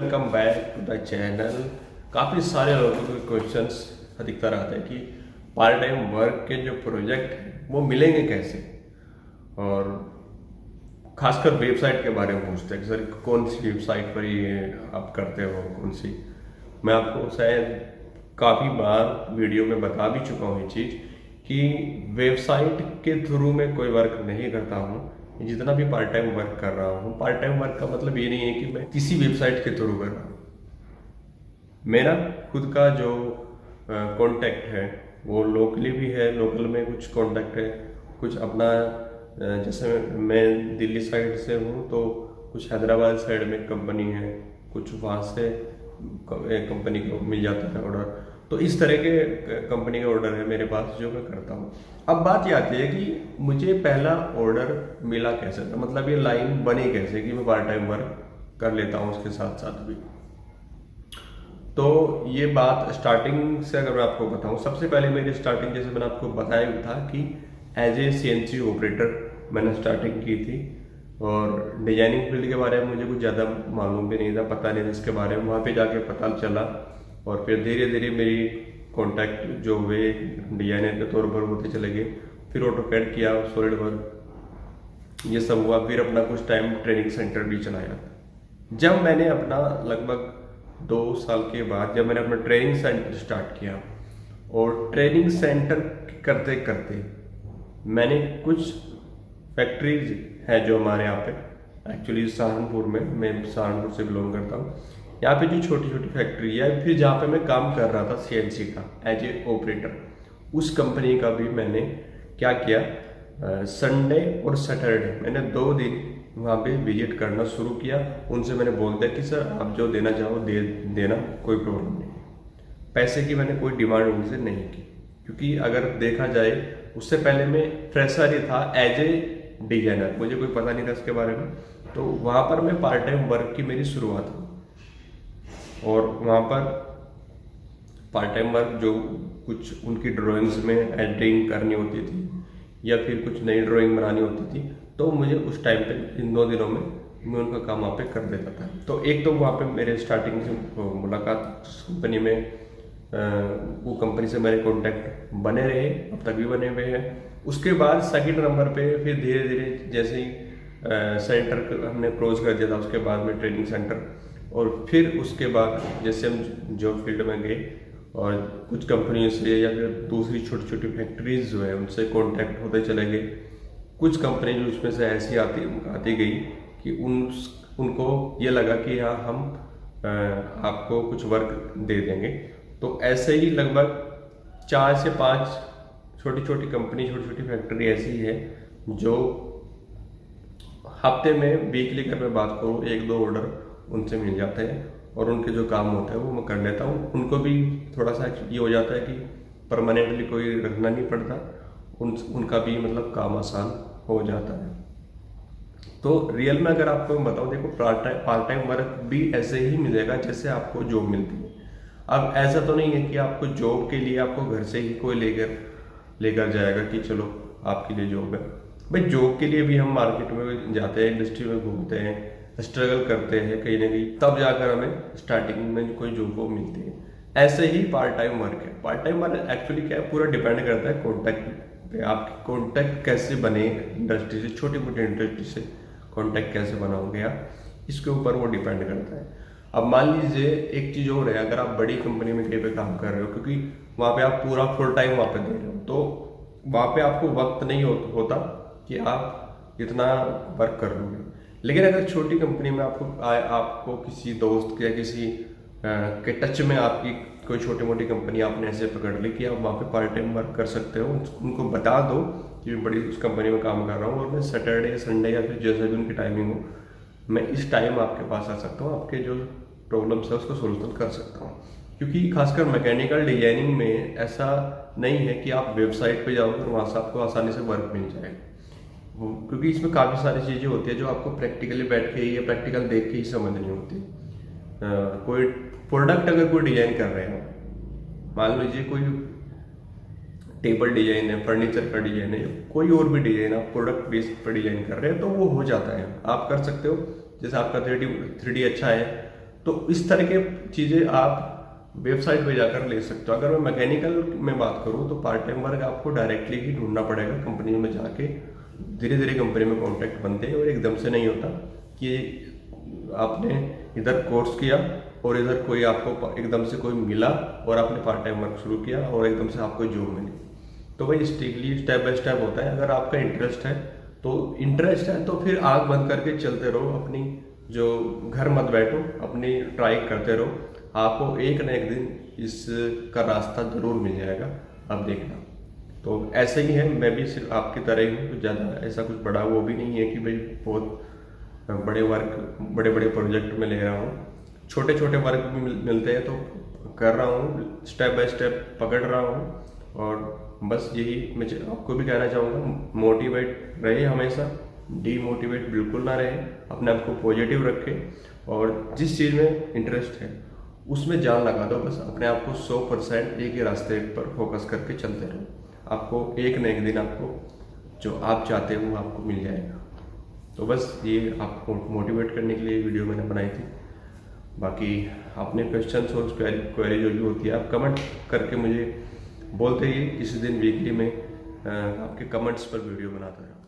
Welcome back to the channel. काफ़ी सारे लोगों के क्वेश्चंस अधिकतर आते हैं कि पार्ट टाइम वर्क के जो प्रोजेक्ट हैं वो मिलेंगे कैसे, और खासकर वेबसाइट के बारे में पूछते हैं कि सर कौन सी वेबसाइट पर ये आप करते हो, कौन सी। मैं आपको शायद काफ़ी बार वीडियो में बता भी चुका हूँ ये चीज़ कि वेबसाइट के थ्रू मैं कोई वर्क नहीं करता हूँ। जितना भी पार्ट टाइम वर्क कर रहा हूँ, पार्ट टाइम वर्क का मतलब ये नहीं है कि मैं किसी वेबसाइट के थ्रू कर रहा हूँ। मेरा खुद का जो कॉन्टैक्ट है वो लोकली भी है, लोकल में कुछ कॉन्टैक्ट है, कुछ अपना जैसे मैं दिल्ली साइड से हूँ तो कुछ हैदराबाद साइड में कंपनी है, कुछ वहाँ से कंपनी को मिल जाता है ऑर्डर। तो इस तरह के कंपनी के ऑर्डर है मेरे पास जो मैं करता हूँ। अब बात ये आती है कि मुझे पहला ऑर्डर मिला कैसे था, मतलब ये लाइन बनी कैसे कि मैं पार्ट टाइम वर्क कर लेता हूँ उसके साथ साथ भी। तो ये बात स्टार्टिंग से अगर मैं आपको बताऊं, सबसे पहले मेरी स्टार्टिंग जैसे मैंने आपको बताया था कि एज ए CNC ऑपरेटर मैंने स्टार्टिंग की थी, और डिजाइनिंग फील्ड के बारे में मुझे कुछ ज़्यादा मालूम भी नहीं था, पता नहीं था इसके बारे में। वहाँ पे जाके पता चला और फिर धीरे धीरे मेरी कॉन्टैक्ट जो हुए डिजाइनर के तौर पर होते चले गए। फिर ऑटोकैड किया, सॉलिड वर्क, ये सब हुआ। फिर अपना कुछ टाइम ट्रेनिंग सेंटर भी चलाया। जब मैंने अपना लगभग 2 साल के बाद जब मैंने अपना ट्रेनिंग सेंटर स्टार्ट किया, और ट्रेनिंग सेंटर करते करते मैंने कुछ फैक्ट्रीज है जो हमारे यहाँ पे एक्चुअली सहारनपुर में, मैं सहारनपुर से बिलोंग करता हूँ, यहाँ पे जो छोटी छोटी फैक्ट्री है, फिर जहाँ पे मैं काम कर रहा था CNC का एज ए ऑपरेटर, उस कंपनी का भी मैंने क्या किया, संडे और सैटरडे मैंने 2 दिन वहाँ पे विजिट करना शुरू किया। उनसे मैंने बोल दिया कि सर आप जो देना चाहो देना, कोई प्रॉब्लम नहीं। पैसे की मैंने कोई डिमांड उनसे नहीं की, क्योंकि अगर देखा जाए उससे पहले मैं फ्रेशर ही था एज ए डिजाइनर, मुझे कोई पता नहीं था इसके बारे में। तो वहाँ पर मैं पार्ट टाइम वर्क की मेरी शुरुआत हुई, और वहाँ पर पार्ट टाइम वर्क जो कुछ उनकी ड्राइंग्स में एडिटिंग करनी होती थी या फिर कुछ नई ड्राइंग बनानी होती थी, तो मुझे उस टाइम पे इन 2 दिनों में मैं उनका काम वहाँ पे कर देता था। तो एक तो वहाँ पे मेरे स्टार्टिंग से मुलाकात कंपनी में, वो कंपनी से मेरे कॉन्टैक्ट बने रहे, अब तक भी बने हुए हैं। उसके बाद सेकंड नंबर पे फिर धीरे धीरे जैसे ही सेंटर हमने क्लोज कर दिया था, उसके बाद में ट्रेनिंग सेंटर, और फिर उसके बाद जैसे हम जॉब फील्ड में गए और कुछ कंपनियों से या फिर दूसरी छोटी छोटी फैक्ट्रीज जो है उनसे कांटेक्ट होते चले गए। कुछ कंपनी जो उसमें से ऐसी आती गई कि उनको ये लगा कि हाँ हम आपको कुछ वर्क दे देंगे। तो ऐसे ही लगभग 4 से 5 छोटी छोटी कंपनी, छोटी छोटी फैक्ट्री ऐसी है जो हफ्ते में वीकली अगर मैं बात करूँ 1-2 ऑर्डर उनसे मिल जाते हैं, और उनके जो काम होता है वो मैं कर लेता हूँ। उनको भी थोड़ा सा ये हो जाता है कि परमानेंटली कोई रखना नहीं पड़ता, उनका भी मतलब काम आसान हो जाता है। तो रियल में अगर आपको मैं बताऊँ, देखो पार्ट टाइम वर्क भी ऐसे ही मिलेगा जैसे आपको जॉब मिलती है। अब ऐसा तो नहीं है कि आपको जॉब के लिए आपको घर से ही कोई लेकर जाएगा कि चलो आपके लिए जॉब है। भाई जॉब के लिए भी हम मार्केट में जाते हैं, इंडस्ट्री में घूमते हैं, स्ट्रगल करते हैं कहीं ना कहीं, तब जाकर हमें स्टार्टिंग में कोई जॉब वो मिलती है। ऐसे ही पार्ट टाइम वर्क है। पार्ट टाइम वर्क एक्चुअली क्या है, पूरा डिपेंड करता है कॉन्टैक्ट पे, आपके कॉन्टैक्ट कैसे बने इंडस्ट्री से, छोटी मोटी इंडस्ट्री से कॉन्टैक्ट कैसे बनाओगे आप, इसके ऊपर वो डिपेंड करता है। अब मान लीजिए एक चीज़ और है, अगर आप बड़ी कंपनी में कहीं पे काम कर रहे हो, क्योंकि वहाँ पे आप पूरा फुल टाइम वहाँ पे दे रहे हो, तो वहाँ पे आपको वक्त नहीं होता कि आप इतना वर्क कर लोगे। लेकिन अगर छोटी कंपनी में आपको किसी दोस्त या किसी के टच में आपकी कोई छोटी मोटी कंपनी आपने ऐसे पकड़ ली कि आप वहाँ पे पार्ट टाइम वर्क कर सकते हो, उनको बता दो कि मैं बड़ी उस कंपनी में काम कर रहा हूँ और मैं सैटरडे संडे या फिर जैसा भी उनकी टाइमिंग हो, मैं इस टाइम आपके पास आ सकता हूँ, आपके जो प्रॉब्लम्स है उसको सोल्यूशन कर सकता हूँ। क्योंकि खासकर मैकेनिकल डिजाइनिंग में ऐसा नहीं है कि आप वेबसाइट पे जाओगे और वहाँ से आपको आसानी से वर्क मिल जाएगा, क्योंकि इसमें काफ़ी सारी चीज़ें होती है जो आपको प्रैक्टिकली बैठ के या प्रैक्टिकल देख के ही समझनी होती है। कोई प्रोडक्ट अगर कोई डिजाइन कर रहे हो, मान लीजिए कोई टेबल डिजाइन है, फर्नीचर का डिजाइन है, कोई और भी डिजाइन आप प्रोडक्ट बेस्ड पर डिजाइन कर रहे हैं, तो वो हो जाता है, आप कर सकते हो। जैसे आपका 3D अच्छा है तो इस तरह के चीज़ें आप वेबसाइट पे जाकर ले सकते हो। अगर मैं मैकेनिकल में बात करूँ तो पार्ट टाइम वर्क आपको डायरेक्टली ही ढूंढना पड़ेगा, कंपनी में जाके धीरे धीरे कंपनी में कॉन्टैक्ट बनते हैं और एकदम से नहीं होता कि आपने इधर कोर्स किया और इधर कोई आपको एकदम से कोई मिला और आपने पार्ट टाइम वर्क शुरू किया और एकदम से आपको जॉब मिली। तो भाई स्टेपली स्टेप बाय स्टेप होता है। अगर आपका इंटरेस्ट है तो फिर आग बंद करके चलते रहो, अपनी जो घर मत बैठो, अपनी ट्राई करते रहो, आपको एक न एक दिन इसका रास्ता जरूर मिल जाएगा, अब देखना। तो ऐसे ही है, मैं भी सिर्फ आपकी तरह ही हूँ, कुछ ज़्यादा ऐसा कुछ बड़ा वो भी नहीं है कि भाई बहुत बड़े वर्क बड़े बड़े प्रोजेक्ट में ले रहा हूँ। छोटे छोटे वर्क भी मिलते हैं तो कर रहा हूँ, स्टेप बाय स्टेप पकड़ रहा हूँ। और बस यही मैं आपको भी कहना चाहूँगा, मोटिवेट रहे हमेशा, डीमोटिवेट बिल्कुल ना रहे, अपने आप को पॉजिटिव रखें और जिस चीज़ में इंटरेस्ट है उसमें जान लगा दो। बस अपने आप को 100% एक ही रास्ते पर फोकस करके चलते रहो, आपको एक न एक दिन आपको जो आप चाहते हो वो आपको मिल जाएगा। तो बस ये आपको मोटिवेट करने के लिए वीडियो मैंने बनाई थी। बाकी आपने क्वेश्चंस और क्वेरी जो भी होती है आप कमेंट करके मुझे बोलते ही, इस दिन वीकली में आपके कमेंट्स पर वीडियो बनाता रहा।